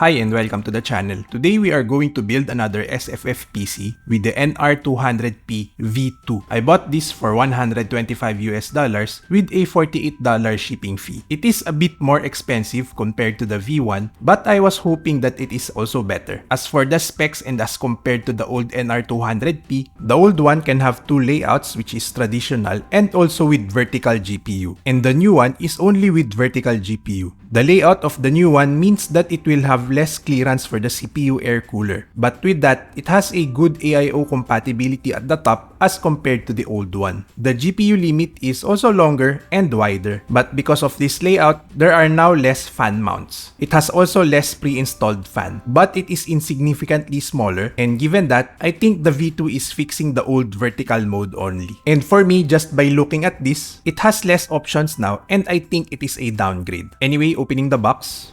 Hi and welcome to the channel. Today we are going to build another SFF PC with the NR200P V2. I bought this for $125 with a $48 shipping fee. It is a bit more expensive compared to the V1, but I was hoping that it is also better. As for the specs and as compared to the old NR200P, the old one can have two layouts, which is traditional and also with vertical GPU. And the new one is only with vertical GPU. The layout of the new one means that it will have less clearance for the CPU air cooler. But with that, it has a good AIO compatibility at the top as compared to the old one. The GPU limit is also longer and wider. But because of this layout, there are now less fan mounts. It has also less pre-installed fan, but it is insignificantly smaller. And given that, I think the V2 is fixing the old vertical mode only. And for me, just by looking at this, it has less options now and I think it is a downgrade. Anyway, opening the box.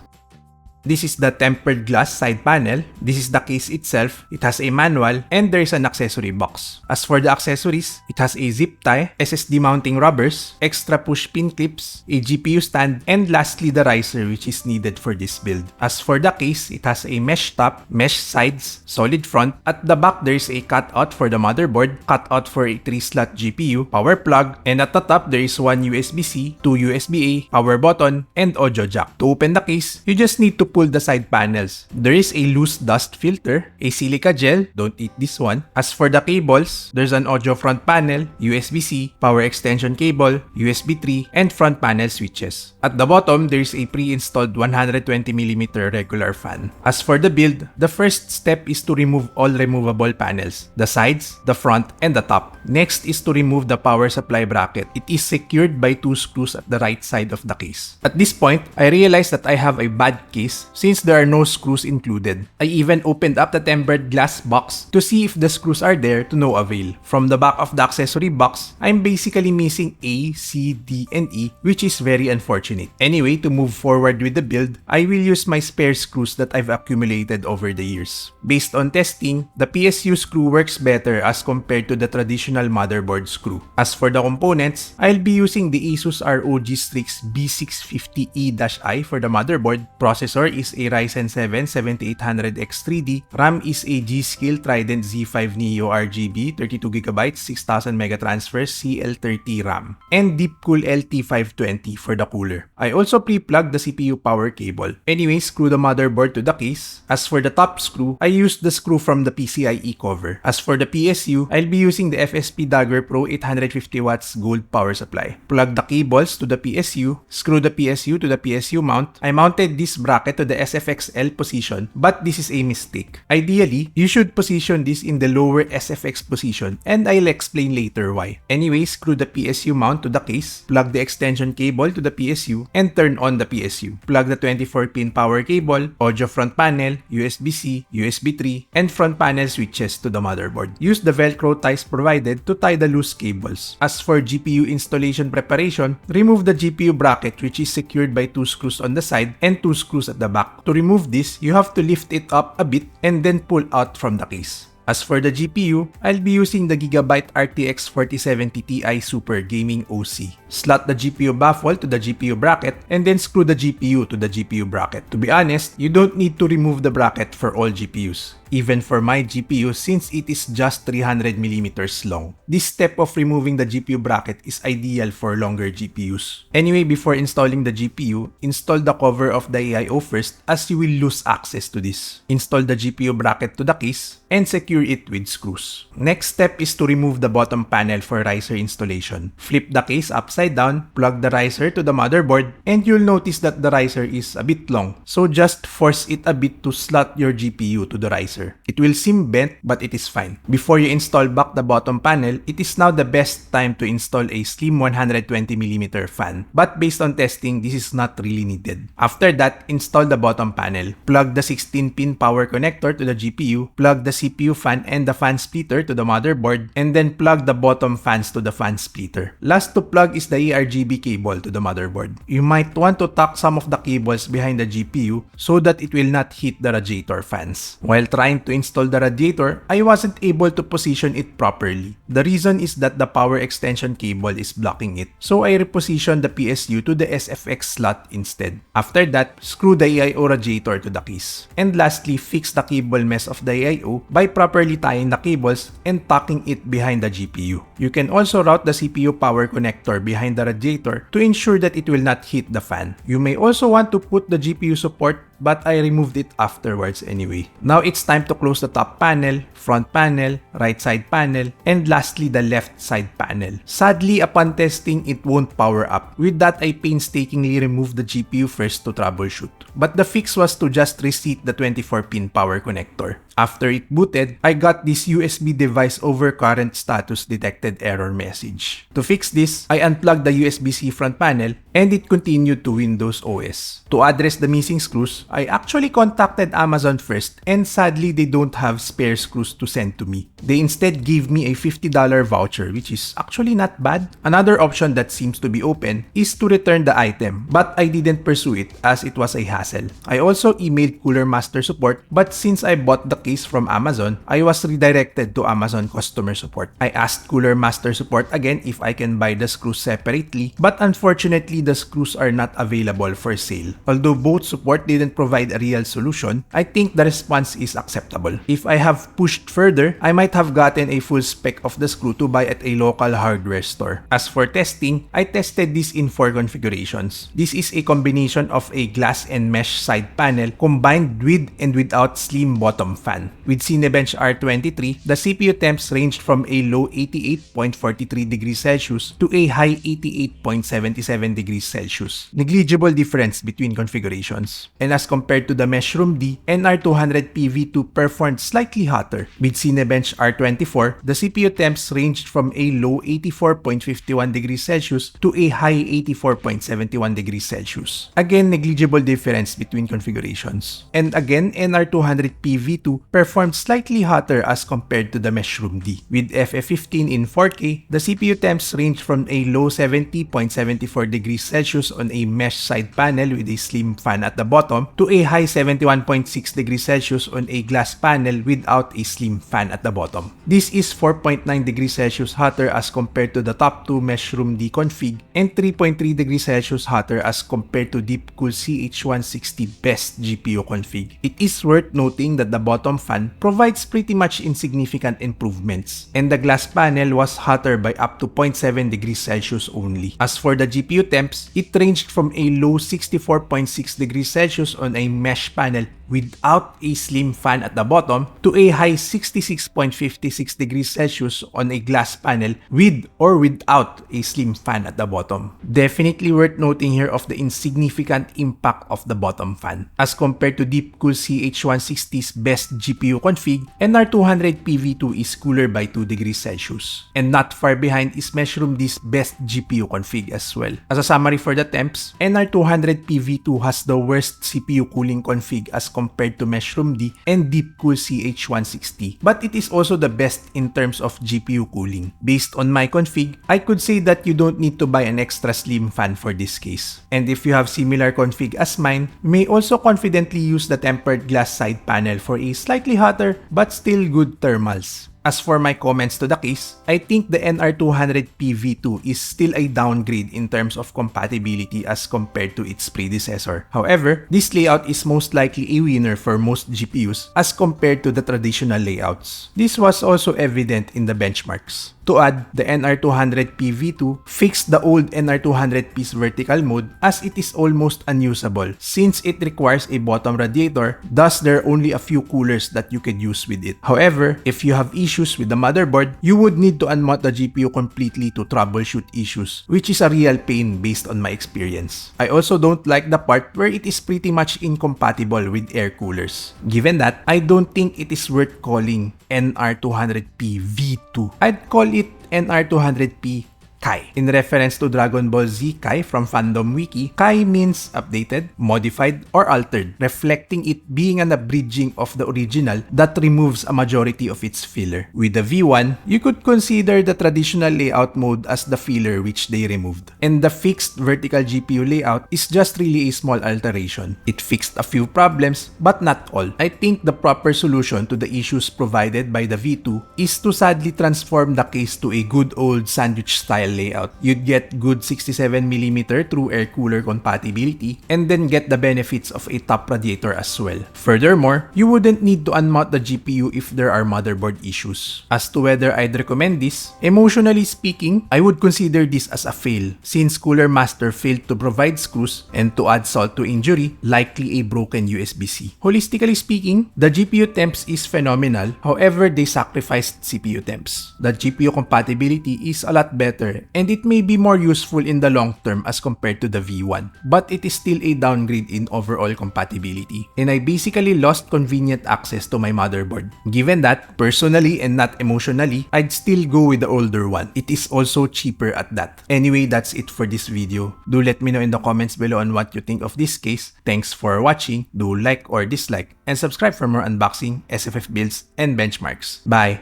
This is the tempered glass side panel. This is the case itself. It has a manual and there is an accessory box. As for the accessories, it has a zip tie, SSD mounting rubbers, extra push pin clips, a GPU stand, and lastly the riser which is needed for this build. As for the case, it has a mesh top, mesh sides, solid front. At the back, there is a cutout for the motherboard, cutout for a 3-slot GPU, power plug, and at the top, there is one USB-C, two USB-A, power button, and audio jack. To open the case, you just need to pull the side panels. There is a loose dust filter, a silica gel, don't eat this one. As for the cables, there's an audio front panel, USB-C, power extension cable, USB 3, and front panel switches. At the bottom, there's a pre-installed 120mm regular fan. As for the build, the first step is to remove all removable panels, the sides, the front, and the top. Next is to remove the power supply bracket. It is secured by two screws at the right side of the case. At this point, I realized that I have a bad case since there are no screws included. I even opened up the tempered glass box to see if the screws are there, to no avail. From the back of the accessory box, I'm basically missing A, C, D, and E, which is very unfortunate. Anyway, to move forward with the build, I will use my spare screws that I've accumulated over the years. Based on testing, the PSU screw works better as compared to the traditional motherboard screw. As for the components, I'll be using the Asus ROG Strix B650E-I for the motherboard. Processor is a Ryzen 7 7800X3D. RAM is a G.Skill Trident Z5 Neo RGB 32GB 6000 megatransfers CL30 RAM and DeepCool LT520 for the cooler. I also pre-plugged the CPU power cable. Anyway, screw the motherboard to the case. As for the top screw, I used the screw from the PCIe cover. As for the PSU, I'll be using the FSP Dagger Pro 850 watts gold power supply. Plug the cables to the PSU, screw the PSU to the PSU mount. I mounted this bracket to the SFXL position, but this is a mistake. Ideally, you should position this in the lower SFX position and I'll explain later why. Anyway, screw the PSU mount to the case, plug the extension cable to the PSU, and turn on the PSU. Plug the 24-pin power cable, audio front panel, USB-C, USB 3, and front panel switches to the motherboard. Use the Velcro ties provided to tie the loose cables. As for GPU installation preparation, remove the GPU bracket which is secured by two screws on the side and two screws at the back. To remove this, you have to lift it up a bit and then pull out from the case. As for the GPU, I'll be using the Gigabyte RTX 4070 Ti Super Gaming OC. Slot the GPU baffle to the GPU bracket and then screw the GPU to the GPU bracket. To be honest, you don't need to remove the bracket for all GPUs. Even for my GPU, since it is just 300mm long. This step of removing the GPU bracket is ideal for longer GPUs. Anyway, before installing the GPU, install the cover of the AIO first as you will lose access to this. Install the GPU bracket to the case and secure it with screws. Next step is to remove the bottom panel for riser installation. Flip the case upside down, plug the riser to the motherboard, and you'll notice that the riser is a bit long. So just force it a bit to slot your GPU to the riser. It will seem bent, but it is fine. Before you install back the bottom panel, it is now the best time to install a slim 120mm fan. But based on testing, this is not really needed. After that, install the bottom panel. Plug the 16-pin power connector to the GPU, plug the CPU fan and the fan splitter to the motherboard, and then plug the bottom fans to the fan splitter. Last to plug is the ARGB cable to the motherboard. You might want to tuck some of the cables behind the GPU so that it will not hit the radiator fans. While trying to install the radiator, I wasn't able to position it properly. The reason is that the power extension cable is blocking it, so I repositioned the PSU to the SFX slot instead. After that, screw the AIO radiator to the case. And lastly, fix the cable mess of the AIO by properly tying the cables and tucking it behind the GPU. You can also route the CPU power connector behind the radiator to ensure that it will not hit the fan. You may also want to put the GPU support, but I removed it afterwards anyway. Now it's time to close the top panel, front panel, right side panel, and lastly the left side panel. Sadly, upon testing, it won't power up. With that, I painstakingly removed the GPU first to troubleshoot. But the fix was to just reseat the 24-pin power connector. After it booted, I got this USB device over current status detected error message. To fix this, I unplugged the USB-C front panel and it continued to Windows OS. To address the missing screws, I actually contacted Amazon first and sadly they don't have spare screws to send to me. They instead gave me a $50 voucher, which is actually not bad. Another option that seems to be open is to return the item, but I didn't pursue it as it was a hassle. I also emailed Cooler Master support, but since I bought the case from Amazon, I was redirected to Amazon customer support. I asked Cooler Master support again if I can buy the screws separately, but unfortunately the screws are not available for sale. Although both support didn't provide a real solution, I think the response is acceptable. If I have pushed further, I might have gotten a full spec of the screw to buy at a local hardware store. As for testing, I tested this in 4 configurations. This is a combination of a glass and mesh side panel combined with and without slim bottom fan. With Cinebench R23, the CPU temps ranged from a low 88.43 degrees Celsius to a high 88.77 degrees Celsius. Negligible difference between configurations. And as compared to the Meshroom D, NR200P V2 performed slightly hotter. With Cinebench R24, the CPU temps ranged from a low 84.51 degrees Celsius to a high 84.71 degrees Celsius. Again, negligible difference between configurations. And again, NR200P V2 performed slightly hotter as compared to the Meshroom D. With FF15 in 4K, the CPU temps ranged from a low 70.74 degrees Celsius on a mesh side panel with a slim fan at the bottom to a high 71.6 degrees Celsius on a glass panel without a slim fan at the bottom. This is 4.9 degrees Celsius hotter as compared to the top 2 Meshroom D config and 3.3 degrees Celsius hotter as compared to DeepCool CH160 best GPU config. It is worth noting that the bottom fan provides pretty much insignificant improvements, and the glass panel was hotter by up to 0.7 degrees Celsius only. As for the GPU temps, it ranged from a low 64.6 degrees Celsius on a mesh panel without a slim fan at the bottom to a high 66.56 degrees Celsius on a glass panel with or without a slim fan at the bottom. Definitely worth noting here of the insignificant impact of the bottom fan. As compared to DeepCool CH160's best GPU config, NR200P V2 is cooler by 2 degrees Celsius. And not far behind is Meshroom D's best GPU config as well. As a summary for the temps, NR200P V2 has the worst CPU cooling config as compared to Meshroom D and DeepCool CH160, but it is also the best in terms of GPU cooling. Based on my config, I could say that you don't need to buy an extra slim fan for this case. And if you have similar config as mine, you may also confidently use the tempered glass side panel for a slightly hotter but still good thermals. As for my comments to the case, I think the NR200P V2 is still a downgrade in terms of compatibility as compared to its predecessor. However, this layout is most likely a winner for most GPUs as compared to the traditional layouts. This was also evident in the benchmarks. To add, the NR200P V2 fixed the old NR200P's vertical mode as it is almost unusable since it requires a bottom radiator, thus there are only a few coolers that you can use with it. However, if you have issues with the motherboard, you would need to unmount the GPU completely to troubleshoot issues, which is a real pain based on my experience. I also don't like the part where it is pretty much incompatible with air coolers. Given that, I don't think it is worth calling NR200P V2. I'd call it NR200P Kai. In reference to Dragon Ball Z Kai from Fandom Wiki, Kai means updated, modified, or altered, reflecting it being an abridging of the original that removes a majority of its filler. With the V1, you could consider the traditional layout mode as the filler which they removed. And the fixed vertical GPU layout is just really a small alteration. It fixed a few problems, but not all. I think the proper solution to the issues provided by the V2 is to sadly transform the case to a good old sandwich style layout. You'd get good 67mm true air cooler compatibility and then get the benefits of a top radiator as well. Furthermore, you wouldn't need to unmount the GPU if there are motherboard issues. As to whether I'd recommend this, emotionally speaking, I would consider this as a fail since Cooler Master failed to provide screws and to add salt to injury, likely a broken USB-C. Holistically speaking, the GPU temps is phenomenal, however they sacrificed CPU temps. The GPU compatibility is a lot better and it may be more useful in the long term as compared to the V1, but it is still a downgrade in overall compatibility. And I basically lost convenient access to my motherboard. Given that, personally and not emotionally, I'd still go with the older one. It is also cheaper at that. Anyway, that's it for this video. Do let me know in the comments below on what you think of this case. Thanks for watching. Do like or dislike and subscribe for more unboxing, SFF builds, and benchmarks. Bye!